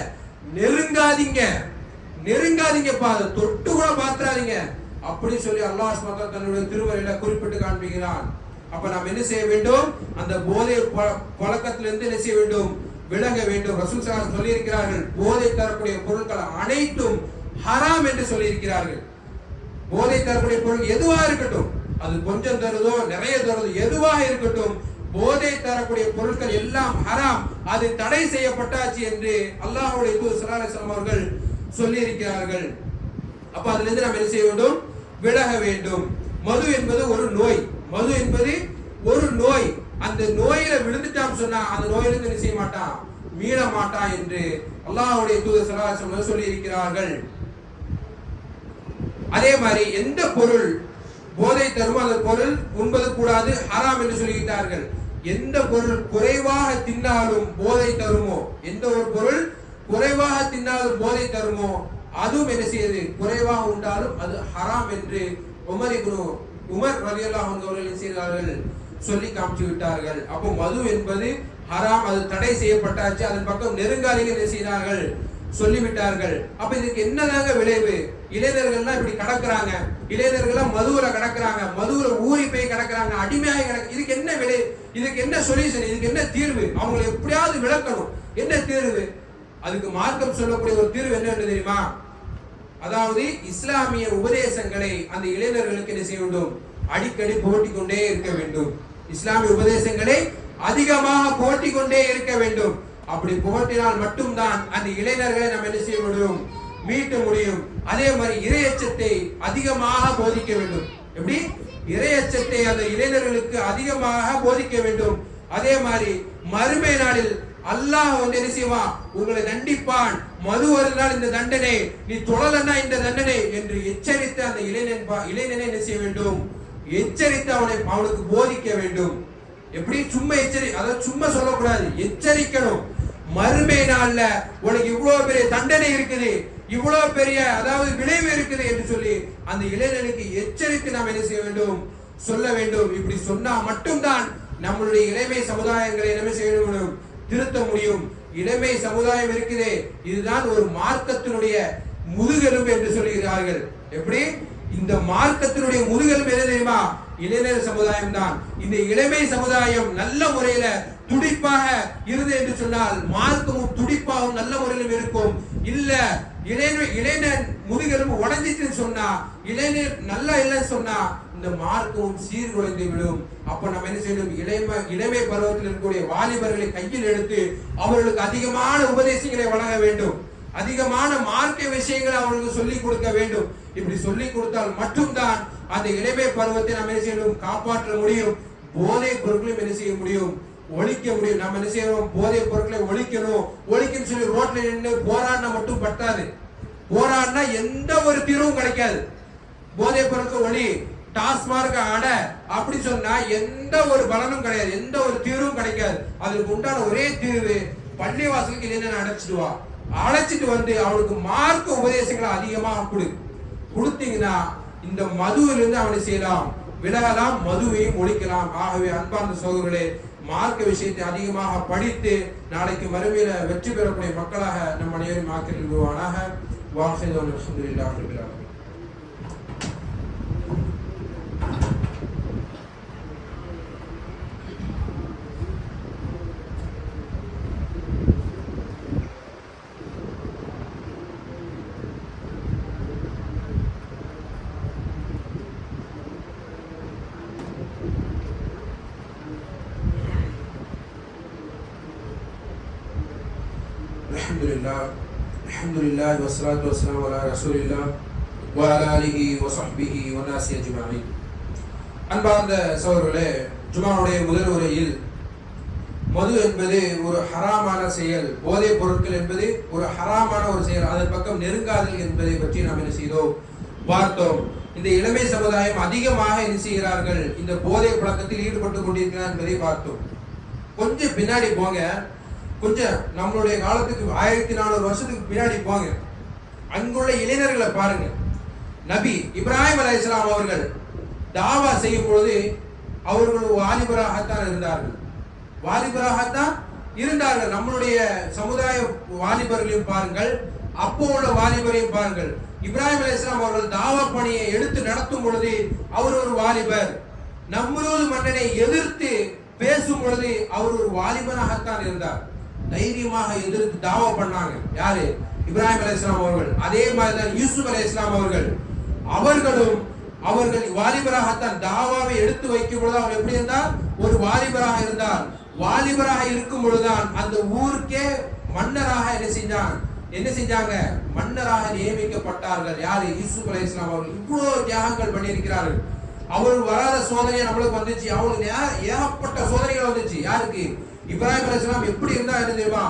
நெருங்காதீங்க, நெருங்காதீங்கப்பா. அதை தொட்டு கூட பாத்துறாதீங்க. அப்படி சொல்லி அல்லாஹ் சுப்ஹானஹு வ தஆலா தன்னுடைய திருமறையில குறிப்பிட்டு காண்பிக்கிறான். அப்ப நாம் என்ன செய்ய வேண்டும்? அந்த போதை பழக்கத்திலிருந்து என்ன செய்ய வேண்டும்? விலக வேண்டும். ரசூல் ஸல்லல்லாஹு அலைஹி வஸல்லம் சொல்லி இருக்கிறார்கள், போதை தரக்கூடிய பொருட்கள் அனைத்தும் ஹராம் என்று சொல்லி இருக்கிறார்கள். போதை தரக்கூடிய பொருள் எதுவா இருக்கட்டும், அது கொஞ்சம் தருதோ நிறைய தருதோ எதுவாக இருக்கட்டும், போதை தரக்கூடிய பொருட்கள் எல்லாம் ஹராம், அது தடை செய்யப்பட்டாச்சு என்று அல்லாஹ்வுடைய தூதர் ஸல்லல்லாஹு அலைஹி வஸல்லம் அவர்கள் சொல்லி இருக்கிறார்கள். அப்ப அதுல இருந்து நாம் என்ன செய்ய வேண்டும்? விலக வேண்டும். மது என்பது ஒரு நோய். மது என்பது ஒரு நோய். அந்த நோயில விழுந்துட்டான் சொன்னா அந்த நோயிலிருந்து என்ன செய்ய மாட்டான்? மீள மாட்டான் என்று அல்லாஹ்வுடைய தூதர் ஸல்லல்லாஹு அலைஹி வஸல்லம் சொல்லி இருக்கிறார்கள். அதே மாதிரி எந்த பொருள் போதை தருமோ அந்த பொருள் உண்பது கூடாது, ஹராம் என்று சொல்லிவிட்டார்கள். எந்த பொருள் குறைவாக தின்னாலும் போதை தருமோ, எந்த ஒரு பொருள் குறைவாக தின்னாலும் போதை தருமோ அதுவும் என்ன செய்யுது? குறைவாக உண்டாலும் அது ஹராம் என்று உமர் ரலியல்லாஹு அன்ஹு அவர்கள் என்ன செய்தார்கள்? சொல்லி காமிச்சு விட்டார்கள். அப்போ மது என்பது ஹராம், அது தடை செய்யப்பட்டாச்சு, அதன் பக்கம் நெருங்காதீங்க என்ன செய்தார்கள்? சொல்லிவிட்டார்கள். அப்ப இதுக்கு என்னதாங்க விளைவு? இளைஞர்கள்லாம் இப்படி கடக்குறாங்க, இளைஞர்கள்லாம் மதுவுல கடக்குறாங்க, மதுவுல ஊறி போய் கடக்குறாங்க, அடிமையாக கிடக்கு. இதுக்கு என்ன விளைவு? இதுக்கு என்ன சொல்யூஷன்? இதுக்கு என்ன தீர்வு? அவங்களை எப்படியாவது விளக்கணும். என்ன தீர்வு? அதுக்கு மார்க்கம் சொல்லக்கூடிய ஒரு தீர்வு என்ன தெரியுமா? அதாவது இஸ்லாமிய உபதேசங்களை அந்த இளைஞர்களுக்கு என்ன செய்ய வேண்டும்? அடிக்கடி போட்டிக் கொண்டே இருக்க வேண்டும். இஸ்லாமிய உபதேசங்களை அதிகமாக போட்டிக் கொண்டே இருக்க வேண்டும். அப்படி புகட்டினால் மட்டும்தான் அந்த இளைஞர்களை நம்ம என்ன செய்ய முடியும்? மீட்ட முடியும். அதே மாதிரி இறையச்சத்தை அதிகமாக போதிக்க வேண்டும். எப்படி? இறையச்சத்தை அந்த இளைஞர்களுக்கு அதிகமாக போதிக்க வேண்டும். அதே மாதிரி மறுமை நாளில் அல்லாஹ் வந்து என்ன செய்வான்? உங்களை தண்டிப்பான். மது வருந்தால் இந்த தண்டனை, நீ தொழலன்னா இந்த தண்டனை என்று எச்சரித்து அந்த இளைஞனை என்ன செய்ய வேண்டும்? எச்சரித்து அவனுக்கு போதிக்க வேண்டும். எப்படி? சும்மா அதாவது சும்மா சொல்லக்கூடாது, எச்சரிக்கணும். மறுமை நாள்ல உனக்கு இவ்வளவு பெரிய தண்டனை இருக்குது, இவ்வளவு பெரிய அதாவது விளைவு இருக்குது என்று சொல்லி அந்த இளைஞனுக்கு எச்சரித்து நாம் என்ன செய்ய வேண்டும்? சொல்ல வேண்டும். இப்படி சொன்னா மட்டும்தான் நம்மளுடைய இளமை சமுதாயங்களை என்ன செய்ய முடியும்? திருத்த முடியும். இளமை சமுதாயம் இருக்குதே, இதுதான் ஒரு மார்க்கத்தினுடைய முதுகெலும்பு என்று சொல்லுகிறார்கள். எப்படி? இந்த மார்க்கத்தினுடைய முதுகெலும்பு என்ன தெரியுமா? இளைஞர் சமுதாயம் தான். இந்த இளமை சமுதாயம் நல்ல முறையில துடிப்பாக இருந்தது என்று சொன்னால் மார்க்கமும் துடிப்பாகவும் நல்ல முறையிலும் இருக்கும். இல்ல இளைஞர் முதுகெலும்பு உடைஞ்சிட்டுன்னு சொன்னா, இளைஞர் நல்லா இல்லைன்னு சொன்னா இந்த மார்க்கமும் சீர்குலைந்து விடும். அப்ப நம்ம என்ன செய்யணும்? இளமை பருவத்தில் இருக்கக்கூடிய வாலிபர்களை கையில் எடுத்து அவர்களுக்கு அதிகமான உபதேசங்களை வழங்க வேண்டும். அதிகமான மார்க்க விஷயங்களை அவர்களுக்கு சொல்லிக் கொடுக்க வேண்டும். இப்படி சொல்லிக் கொடுத்தால் மட்டும்தான் அந்த இளமை பருவத்தை நம்ம என்ன செய்யணும்? காப்பாற்ற முடியும். போதை பொருட்களையும் என்ன செய்ய முடியும்? ஒழிக்க முடியும். நம்ம என்ன செய்யணும்? போதை பொருட்களை ஒழிக்கணும்னு சொல்லி ரோட்ல நின்று போராடினா மட்டும் பட்டாது. போராடினா எந்த ஒரு தீர்வும் கிடைக்காது. போதை பொருட்கள் ஒளி, டாஸ்மார்க் அட அப்படி சொன்னா எந்த ஒரு பலனும் கிடையாது, எந்த ஒரு தீர்வும் கிடைக்காது. அதுக்கு உண்டான ஒரே தீர்வு பள்ளிவாசலுக்கு இளைஞனை அழைச்சிட்டு வந்து அவனுக்கு மார்க்க உபதேசங்களை அதிகமாக கொடுத்தீங்கன்னா இந்த மதுவிலிருந்து அவனை செய்யலாம், விலகலாம், மதுவையும் ஒழிக்கலாம். ஆகவே அன்பார்ந்த சகோதரர்களே, மார்க்க விஷயத்தை அதிகமாக படித்து நாளைக்கு மறுமையில வெற்றி பெறக்கூடிய மக்களாக நம் அனைவரும் ஆக்கிரமிப்பானாக. வாஹிதுல் அல்ஹம்துலில்லாஹி ரப்பில் ஆலமீன். அல்ஹம்துலில்லாஹ் வஸ்ஸலாத்து வஸ்ஸலாமு அலா ரசூலில்லாஹ் வ அலா ஆலிஹி வ ஸஹ்பிஹி வ நாஸி அஜ்மஈன். அன்பார்ந்த சகோதரர்களே, ஜும்ஆவுடைய முதல் உரையில் மது என்பது ஒரு ஹராமான செயல், போதைப் பொருட்கள் என்பது ஒரு ஹராமான ஒரு செயல், அதன் பக்கம் நெருங்காதல் என்பதை பற்றி நாம் என்ன செய்தோம்? பார்த்தோம். இந்த இளமை சமுதாயம் அதிகமாக என்ன செய்கிறார்கள்? இந்த போதை பழக்கத்தில் ஈடுபட்டு கொண்டிருக்கிறார் என்பதை பார்த்தோம். கொஞ்சம் பின்னாடி போங்க, கொஞ்சம் நம்மளுடைய காலத்துக்கு 1400 வருஷத்துக்கு பின்னாடி போங்க, அங்குள்ள இளைஞர்களை பாருங்க. நபி இப்ராஹிம் அலைஹிஸ்ஸலாம் அவர்கள் தாவா செய்யும் பொழுது அவர்கள் வாலிபராகத்தான் இருந்தார்கள். நம்மளுடைய சமுதாய வாலிபர்களையும் பாருங்கள், அப்போ உள்ள வாலிபரையும் பாருங்கள். இப்ராஹிம் அலைஹிஸ்ஸலாம் அவர்கள் தாவா பணியை எடுத்து நடத்தும் பொழுது அவர் ஒரு வாலிபர். நம்ரூத் மன்னனை எதிர்த்து பேசும் பொழுது அவர் ஒரு வாலிபனாகத்தான் இருந்தார். தைரியமாக எதிர்த்து தாவா பண்ணாங்க. யாரு? இப்ராஹிம் அலைஹிஸ்ஸலாம் அவர்கள். அதே மாதிரி தான் யூசுப் அலைஹிஸ்ஸலாம் அவர்கள் வாலிபராகத்தான் தாவாவை எடுத்து வைக்கும் பொழுது அவர் எப்படி இருந்தார்? ஒரு வாலிபராக இருந்தார். வாலிபராக இருக்கும் பொழுதுதான் அந்த ஊருக்கே மன்னராக என்ன செஞ்சாங்க? மன்னராக நியமிக்கப்பட்டார்கள். யாரு? யூசுப் அலைஹிஸ்ஸலாம் அவர்கள். இவ்வளவு தியாகங்கள் பண்ணியிருக்கிறார்கள். அவருக்கு வராத சோதனை நம்மளுக்கு வந்துச்சு. அவங்களுக்கு ஏகப்பட்ட சோதனைகள் வந்துச்சு. யாருக்கு? இப்ராஹிம் அலைஹிஸ்ஸலாம் எப்படி இருந்தா தெரியுமா?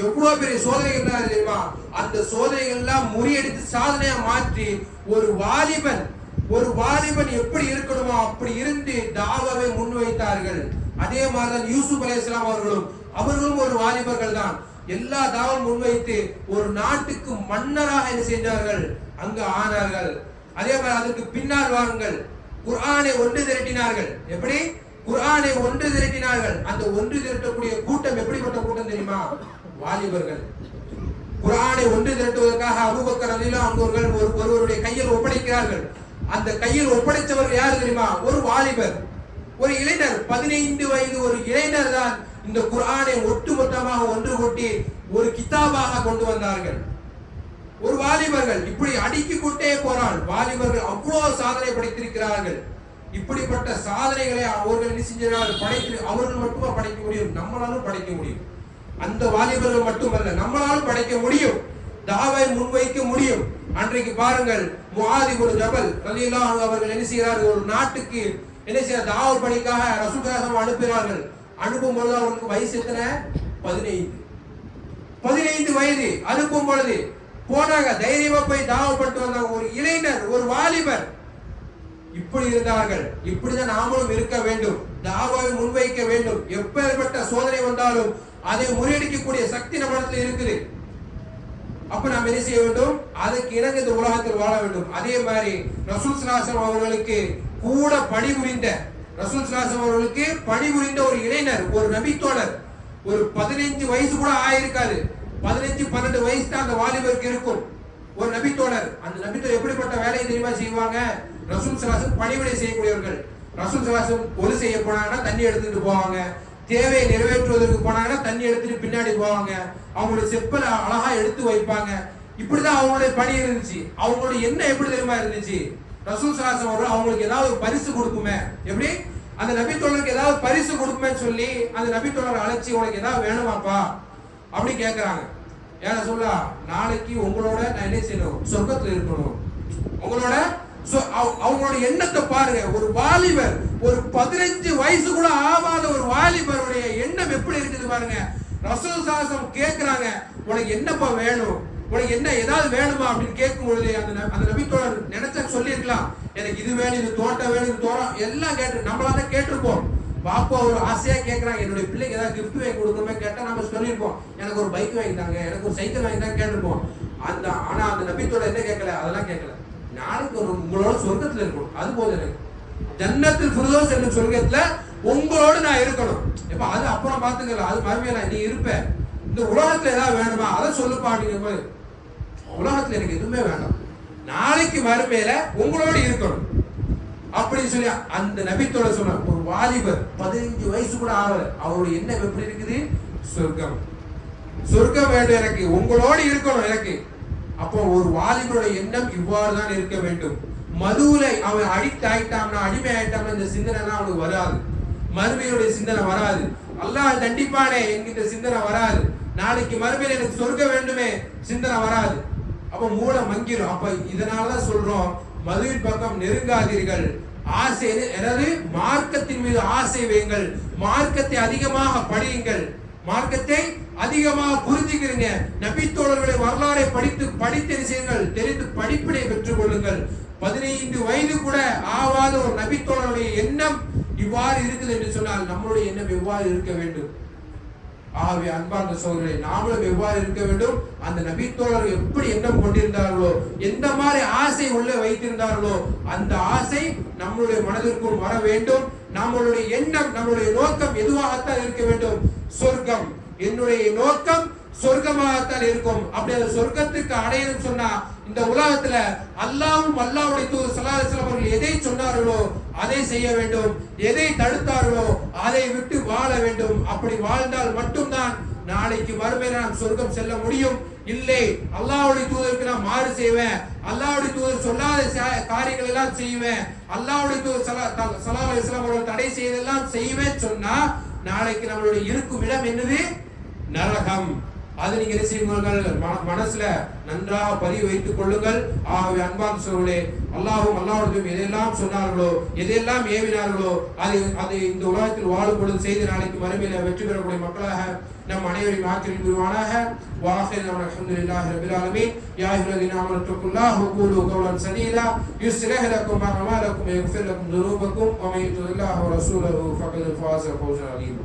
எவ்வளவு பெரிய சோதனைகள் இருந்தா தெரியுமா? அந்த சோதனைகள் எல்லாம் முறியடித்து சாதனையா மாற்றி ஒரு வாலிபன் எப்படி இருக்கணுமோ அப்படி இருந்து தாவாவை முன்வைத்தார்கள். அதே மாதிரிதான் யூசுப் அலைஹிஸ்ஸலாம் அவர்களும் ஒரு வாலிபர்கள் தான். எல்லா தாவும் முன்வைத்து ஒரு நாட்டுக்கு மன்னராக என்ன செஞ்சார்கள்? அங்கு ஆனார்கள். அதே மாதிரி அதுக்கு பின்னால் வாருங்கள், குர்ஆனை ஒன்று திரட்டினார்கள். எப்படி? குர்ஆனை ஒன்று திரட்டினார்கள். அந்த ஒன்று திரட்டக்கூடிய கூட்டம் எப்படிப்பட்ட கூட்டம் தெரியுமா? வாலிபர்கள். குர்ஆனை ஒன்று திரட்டுவதற்காக அபூபக்கர் ரலியல்லாஹு அன்ஹு அவர்கள் ஒருவருடைய கையில் ஒப்படைக்கிறார்கள். அந்த கையில் ஒப்படைத்தவர் யார் தெரியுமா? ஒரு வாலிபர், ஒரு இளைஞர். 15 வயது ஒரு இளைஞர் தான் இந்த குர்ஆனை ஒட்டுமொத்தமாக ஒன்று கூட்டி ஒரு கிதாபாக கொண்டு வந்தார்கள். ஒரு வாலிபர்கள் இப்படி அடுக்கிக் கொண்டே போறான். வாலிபர்கள் அவ்வளவு சாதனை படைத்திருக்கிறார்கள். இப்படிப்பட்ட சாதனைகளை அவர்கள் என்ன செஞ்சார்கள்? அவர்கள் மட்டுமா படைக்க முடியும்? நம்மளாலும் படைக்க முடியும். அந்த வாலிபர்கள் மட்டுமல்ல, நம்மளாலும் படைக்க முடியும். தாவை முன்வைக்க முடியும். அன்றைக்கு பாருங்கள், முஆத் இப்னு ஜபல் ரலியல்லாஹு அன்ஹு அவர்கள் என்ன செய்கிறார்கள்? ஒரு நாட்டுக்கு என்ன செய்ய தாவ பணிக்காக ரசூலுல்லாஹி அனுப்புகிறார்கள். அனுப்பும் பொழுது அவருக்கு வயசு எத்தனை? 15 வயது. அனுப்பும் பொழுது போனாங்க, தைரியமா போய் தாவ பண்ணிட்டு வந்தாங்க. ஒரு இளைஞர், ஒரு வாலிபர். இப்படி இருந்தார்கள். இப்படிதான் நாமளும் இருக்க வேண்டும். தாவாவை முன்வைக்க வேண்டும். எப்பேற்பட்ட சோதனை வந்தாலும் அதை முறியடிக்கக்கூடிய சக்தி நம்மிடத்தில் இருக்குது. அப்ப நாம் என்ன செய்ய வேண்டும்? அதுக்கு இணங்க இந்த உலகத்தில் வாழ வேண்டும். அதே மாதிரி ரசூல் ஸல்லல்லாஹு அலைஹி வஸல்லம் அவர்களுக்கு கூட பணிபுரிந்த ஒரு இளைஞர், ஒரு நபித்தோழர். ஒரு 15 வயசு கூட ஆயிருக்காது. 15-12 வயசு தான் அந்த வாலிபருக்கு இருக்கும். ஒரு நபித்தோழர். அந்த நபித்தோழர் எப்படிப்பட்ட வேலையை தெரியுமா செய்வாங்க? ரசூல் ஸல்லல்லாஹு அலைஹி வஸல்லம் பணிவிடை செய்யக்கூடியவர்கள். ரசூல் ஸல்லல்லாஹு அலைஹி வஸல்லம் ஒலு செய்ய போனாங்கன்னா தண்ணி எடுத்துட்டு போவாங்க. தேவையை நிறைவேற்றுவதற்கு போனாங்கன்னா தண்ணி எடுத்துட்டு பின்னாடி போவாங்க. அவங்களுடைய செப்பலை அழகா எடுத்து வைப்பாங்க. இப்படிதான் அவங்களுடைய பணி இருந்துச்சு. அவங்களுடைய எண்ணம் எப்படி தெரியுமா இருந்துச்சு? ரசூல் ஸல்லல்லாஹு அலைஹி வஸல்லம் அவங்களுக்கு ஏதாவது பரிசு கொடுக்குமே, எப்படி அந்த நபித்தோழருக்கு ஏதாவது பரிசு கொடுக்குமே சொல்லி அந்த நபித்தோழரை அழைச்சி, உனக்கு ஏதாவது வேணுமாப்பா அப்படி கேட்கறாங்க. ஏன்னா சொல்ல, நாளைக்கு உங்களோட நான் என்ன செய்யணும்? சொர்க்கத்துல இருக்கணும். உங்களோட அவங்களோட எண்ணத்தை பாருங்க. ஒரு வாலிபர், ஒரு 15 வயசு கூட ஆகாத ஒரு வாலிபருடைய எண்ணம் எப்படி இருக்குது பாருங்க. ரசூல் ஸல்லல்லாஹு அலைஹி வஸல்லம் கேக்குறாங்க, உனக்கு என்னப்பா வேணும்? உனக்கு என்ன ஏதாவது வேணுமா அப்படின்னு கேட்கும் பொழுது அந்த நபித்தோழர் நினைச்சா சொல்லி இருக்கலாம், எனக்கு இது வேணும், இது தோட்டம் வேணும், இது தோட்டம் எல்லாம் கேட்டு நம்மளால கேட்டிருப்போம். பாப்பா ஒரு ஆசையா கேட்கறாங்க, என்னுடைய பிள்ளைக்கு ஏதாவது கிஃப்ட் வாங்கி கொடுக்கணுமே கேட்டா நம்ம சொல்லியிருப்போம், எனக்கு ஒரு பைக் வாங்கிட்டாங்க, எனக்கு ஒரு சைக்கிள் வாங்கிட்டாங்க கேட்டிருப்போம். ஆனா அந்த நபித்தோழர் என்ன கேட்கல? அதெல்லாம் கேட்கல. நாளைக்கு உங்களோட சொர்க்கத்துல இருக்கணும், அது போதும் எனக்கு. ஜன்னத்துல் ஃபிர்தௌஸ் என்ற சொர்க்கத்துல உங்களோட நான் இருக்கணும். எப்ப அது அப்புறம் பாத்துக்கலாம், அது மறுமையில நீ இருப்ப. இந்த உலகத்துல ஏதாவது வேணுமா அதை சொல்லுப்பா அப்படிங்கிற மாதிரி. உலகத்துல எனக்கு எதுவுமே வேண்டாம், நாளைக்கு மறுமையில உங்களோட இருக்கணும் அப்படின்னு சொல்லி அந்த நபித்தோட சொன்ன ஒரு வாலிபர் 15 வயசு கூட ஆகல. அவருடைய எண்ணம் எப்படி இருக்குது? சொர்க்கம் வேண்டும், எனக்கு உங்களோட இருக்கணும் எனக்கு. அப்போ ஒரு வாலிபருடைய எண்ணம் இவ்வாறு தான் இருக்க வேண்டும். மதுவுல அவன் அடிக்ட் ஆயிட்டான்னா, அடிமை ஆயிட்டான்னா இந்த சிந்தனை அவனுக்கு வராது. மறுமையுடைய சிந்தனை வராது. அல்லாஹ் தண்டிப்பானே என்கிட்ட சிந்தனை வராது. நாளைக்கு மறுமையில எனக்கு சொர்க்கம் வேண்டுமே சிந்தனை வராது. அப்ப மூலம் மங்கிரும். அப்ப இதனாலதான் சொல்றோம், மதுவின் பக்கம் நெருங்காதீர்கள். ஆசை எனது மார்க்கத்தின் மீது ஆசை வையுங்கள். மார்க்கத்தை அதிகமாக படியுங்கள். மார்க்கத்தை அதிகமாக புரிஞ்சுக்கிறீங்க. நபித்தோழர்களை வரலாறை படித்து செய்யுங்கள், தெரிந்து படிப்பினை பெற்றுக் கொள்ளுங்கள். 15 வயது கூட ஆவாத ஒரு நபித்தோழருடைய எண்ணம் இவ்வாறு இருக்குது என்று சொன்னால் நம்மளுடைய எண்ணம் எவ்வாறு இருக்க வேண்டும்? ஆகவே அன்பார்ந்த சகோதரரை, நாமளும் எவ்வாறு இருக்க வேண்டும்? அந்த நபித்தோழர் எப்படி எண்ணம் கொண்டிருந்தார்களோ, எந்த மாதிரி ஆசை உள்ள வைத்திருந்தார்களோ அந்த ஆசை நம்மளுடைய மனதிற்குள் வர வேண்டும். நம்மளுடைய எண்ணம், நம்மளுடைய நோக்கம் எதுவாகத்தான் இருக்க வேண்டும்? சொர்க்கம். என்னுடைய நோக்கம் சொர்க்கமாகத்தான் இருக்கும். அப்படி அந்த சொர்க்கத்துக்கு அடையணும் சொன்னா இந்த உலகத்துல அல்லாஹ்வும் அல்லாஹ்வுடைய தூதர் ஸல்லல்லாஹு அலைஹி வஸல்லம் அவர்கள் எதை சொன்னார்களோ அதை செய்ய வேண்டும், எதை தடுத்தார்களோ அதை விட்டு வாழ வேண்டும். அப்படி வாழ்ந்தால் மட்டும்தான் நாளைக்கு மறுமையில நாம் சொர்க்கம் செல்ல முடியும். இல்லை அல்லாஹ்வுடைய தூதருக்கு நான் மாறு செய்வேன், அல்லாஹ்வுடைய தூதர் சொல்லாத காரியங்கள் எல்லாம் செய்வேன், அல்லாஹ்வுடைய தூதர் ஸல்லல்லாஹு அலைஹி வஸல்லம் அவர்கள் தடை செய்ததெல்லாம் செய்வேன் சொன்னா நாளைக்கு நம்மளுடைய இருக்கும் இடம் என்னது? நரகம். அது நீங்க என்ன செய்யுங்கள், மனசுல நன்றாக பதிவு வைத்துக் கொள்ளுங்கள். ஆகவே அன்பான சகோதரர்களே, அல்லாஹ்வும் அல்லாஹ்வுடைய எதெல்லாம் சொன்னார்களோ எதெல்லாம் ஏவினார்களோ அதை இந்த உலகத்தில் வாழும் பொழுது செய்து நாளைக்கு மறுமையில வெற்றி பெறக்கூடிய மக்களாக நம் அனைவரையும் ஆக்கிரமிப்பு புரிவானாக. வாஹிர் அல்ஹம்துலில்லாஹி ரப்பில் ஆலமீன். யா அய்யுஹல்லதீன ஆமனு தக்குல்லாஹ வ கூலு கௌலன் சதீதா யுஸ்லிஹ் லக்கும் அஅமாலக்கும் வ யக்ஃபிர் லக்கும் ذُنُوبَكُمْ وَمَن يُطِعِ اللَّهَ وَرَسُولَهُ فَقَدْ فَازَ فَوْزًا عَظِيمًا.